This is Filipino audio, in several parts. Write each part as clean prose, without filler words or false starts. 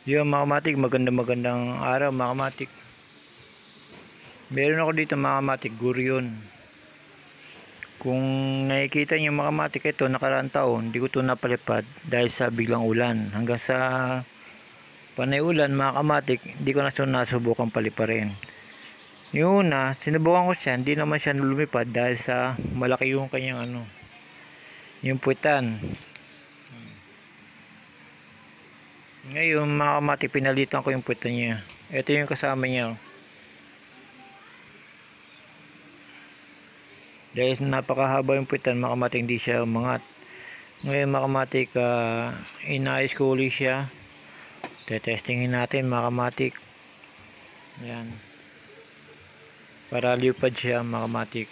Yung mga kamatik, magandang araw mga kamatik. Meron ako dito mga kamatik, guryon. Kung nakikita niyo mga kamatik, ito nakaraang taon, hindi ko ito napalipad dahil sa biglang ulan. Hanggang sa panay ulan mga kamatik, hindi ko na ito nasubukan paliparin. Yung una, sinubukan ko siya, hindi naman siya lumipad dahil sa malaki yung kanyang yung puwitan. Ngayon mga kamatik, pinalitan ko yung puwitan niya. Ito yung kasama niya. Dahil napakahaba yung puwitan mga kamatik, hindi siya umangat. Ngayon mga kamatik, inayos ko ulit siya. Tetestingin natin mga kamatik. Ayan. Para lipad siya mga kamatik.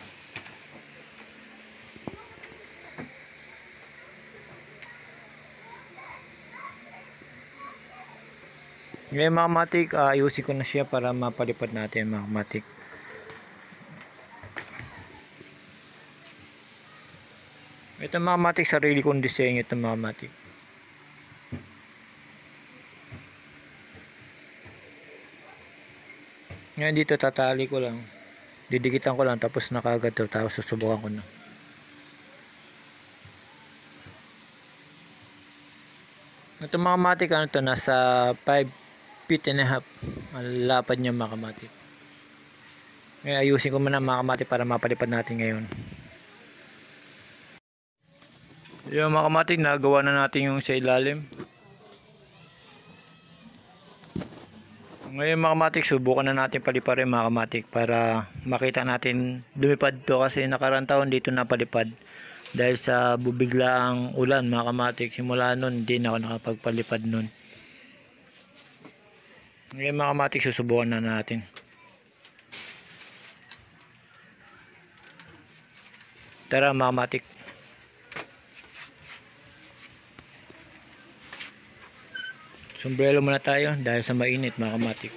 Ngayon mga kamatik, ayusin ko na siya para mapalipad natin mga kamatik. Ito mga kamatik, sarili kong disenyo ito mga kamatik. Ngayon dito tatali ko lang. Didikitan ko lang tapos nakagad to, tapos susubukan ko na. Ito mga kamatik, nasa 5 feet and a half ang lapad niya mga kamatik. Ngayon ayusin ko muna mga kamatik para mapalipad natin ngayon. Yung mga kamatik, nagawa na natin yung sa ilalim. Ngayon mga kamatik, subukan na natin paliparin mga kamatik para makita natin lumipad to, kasi nakarang taon dito napalipad dahil sa bubiglaang ulan mga kamatik. Simula nun hindi na ako nakapagpalipad nun. Ngayon mga kamatik, susubukan na natin. Tara mga kamatik. Sombrero muna tayo dahil sa mainit mga kamatik.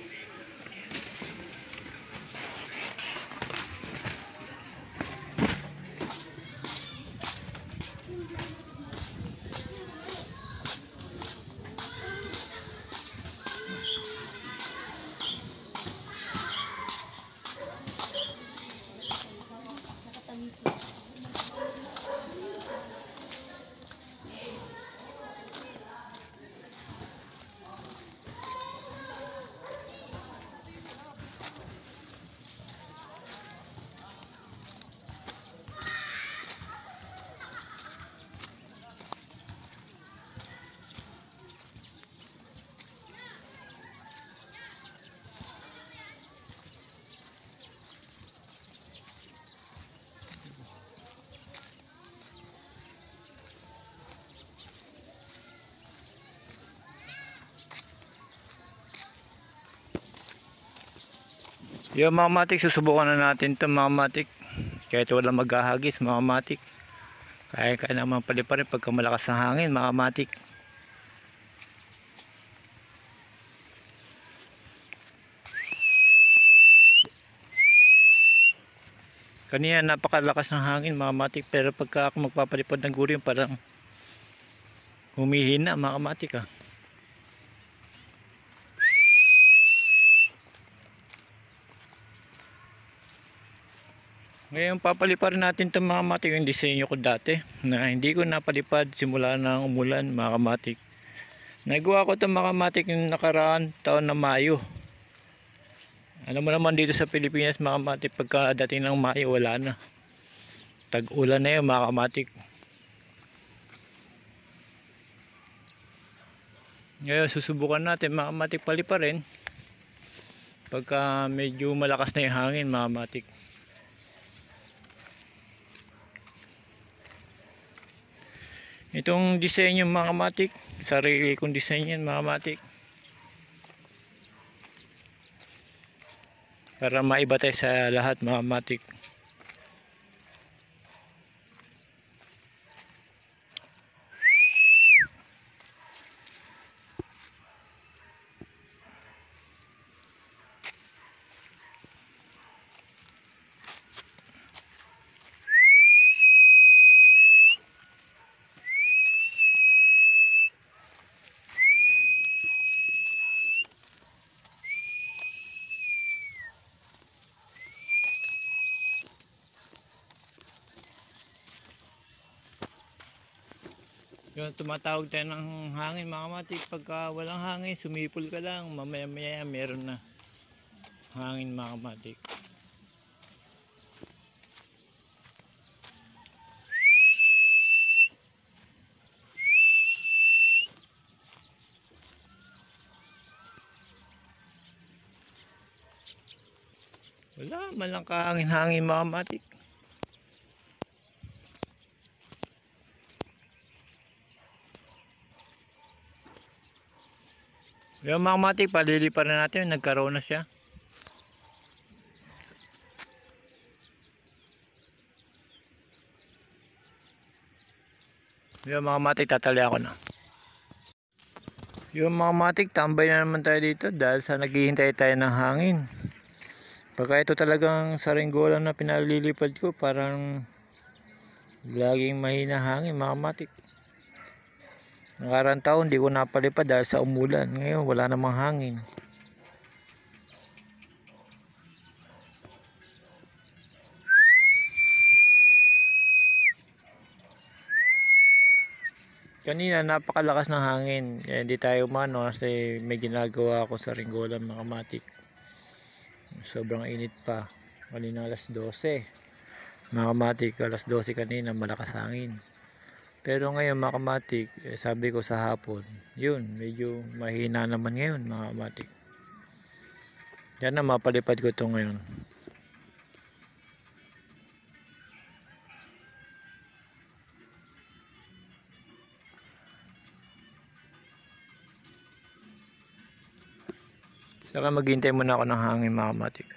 Yung mga kamatik, susubukan na natin ito mga kamatik. Kahit wala maghahagis mga kamatik, kaya naman paliparin pagka malakas ng hangin mga kamatik. Kanina napakalakas ng hangin mga kamatik, pero pagka ako magpapalipad ng guryon parang humihina mga kamatik Ngayon papaliparin natin itong mga kamatik, yung disenyo ko dati na hindi ko napalipad simula ng umulan mga kamatik. Nagawa ko itong mga kamatik yung nakaraan taon na Mayo. Alam mo naman dito sa Pilipinas mga kamatik, pagka dating ng Mayo wala na, tag-ulan na yun mga kamatik. Ngayon susubukan natin mga kamatik paliparin pagka medyo malakas na yung hangin mga kamatik. Itong disenyo mga kamatik, sarili kong disenyo mga kamatik, para maiba tayo sa lahat mga kamatik. Yun, tumatawag tayo ng hangin mga kamatik. Pagka walang hangin, sumipol ka lang. Mamaya maya meron na hangin mga kamatik. Wala man lang kahangin-hangin mga kamatik. Yung mga kamatik, palilipan na natin. Nagkaroon na siya. Yung mga kamatik, tatali ako na. Yung mga kamatik, tambay na naman tayo dito dahil sa naghihintay tayo ng hangin. Pagka ito talagang saringgola na pinalilipad ko, parang laging mahina hangin mga kamatik. Nakarang taon di ko napalipad dahil sa umulan. Ngayon wala namang hangin. Kanina napakalakas ng hangin. Hindi tayo umano kasi may ginagawa ako sa ringgola mga kamatik. Sobrang init pa. Kanina alas 12. Mga kamatik, alas 12 kanina malakas hangin. Pero ngayon mga kamatik, sabi ko sa hapon, yun, medyo mahina naman ngayon mga kamatik. Yan na, mapalipad ko ito ngayon. Saka maghintay muna ako ng hangin mga kamatik.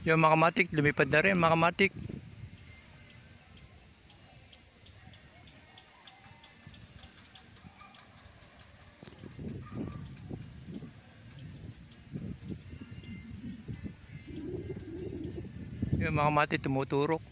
Yung mga kamatik, lumipad na rin mga kamatik. Yung mga kamatik tumuturok.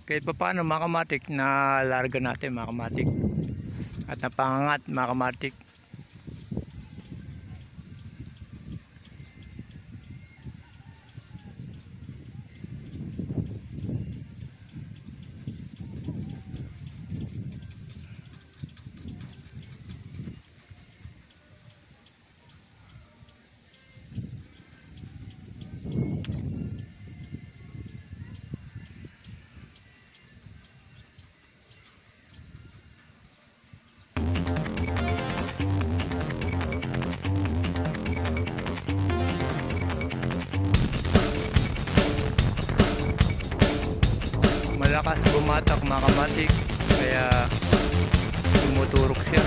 Kahit pa paano mga kamatik, na larga natin mga kamatik at napangangat mga kamatik. Malakas bumatak mga kamatik, kaya tumuturok siya.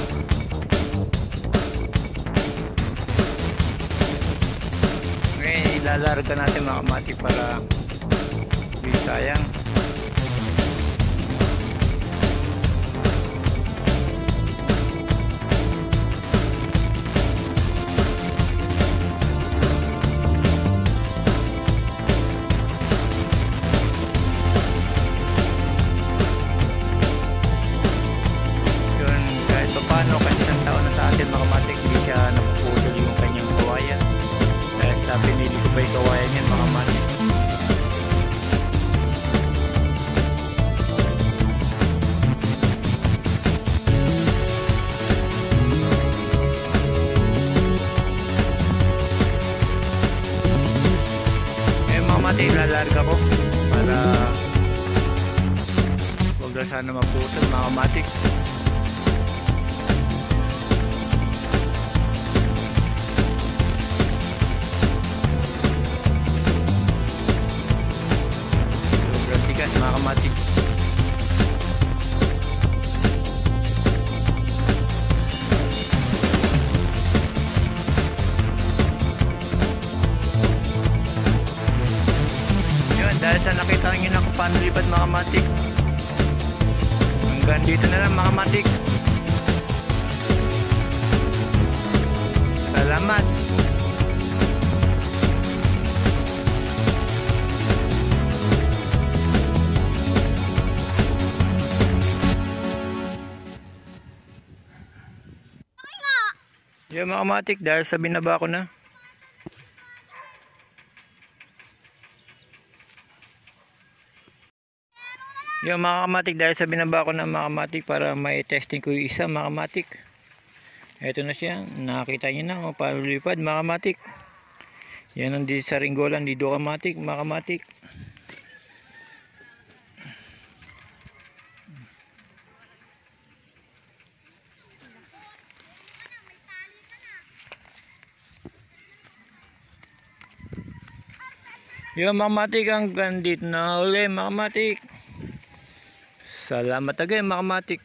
Ngayon ilalarga natin mga kamatik para di sayang. Kahit isang taon na sa atin mga kamatik, hindi siya napuputol yung kanyang kawayan. Dahil sa pinili ko pa yung kawayan yan mga kamatik. Eh mga kamatik, lalarga ko para huwag na sana maputol mga kamatik. Mga kamatik. Yun, dahil sa nakita nyo na kung paano lipat mga kamatik, hanggang dito na lang mga kamatik. Salamat. Yung mga kamatik, dahil sa binaba ko na. Yung mga kamatik, dahil sa binaba ko na mga kamatik para may testing ko yung isa mga kamatik. Eto na siya, nakita nyo na kung paano lipad mga kamatik. Yan ang di sa ringgolan, dito kamatik mga kamatik. Yung mga kamatik, ang gandit na uli mga kamatik. Salamat again mga kamatik.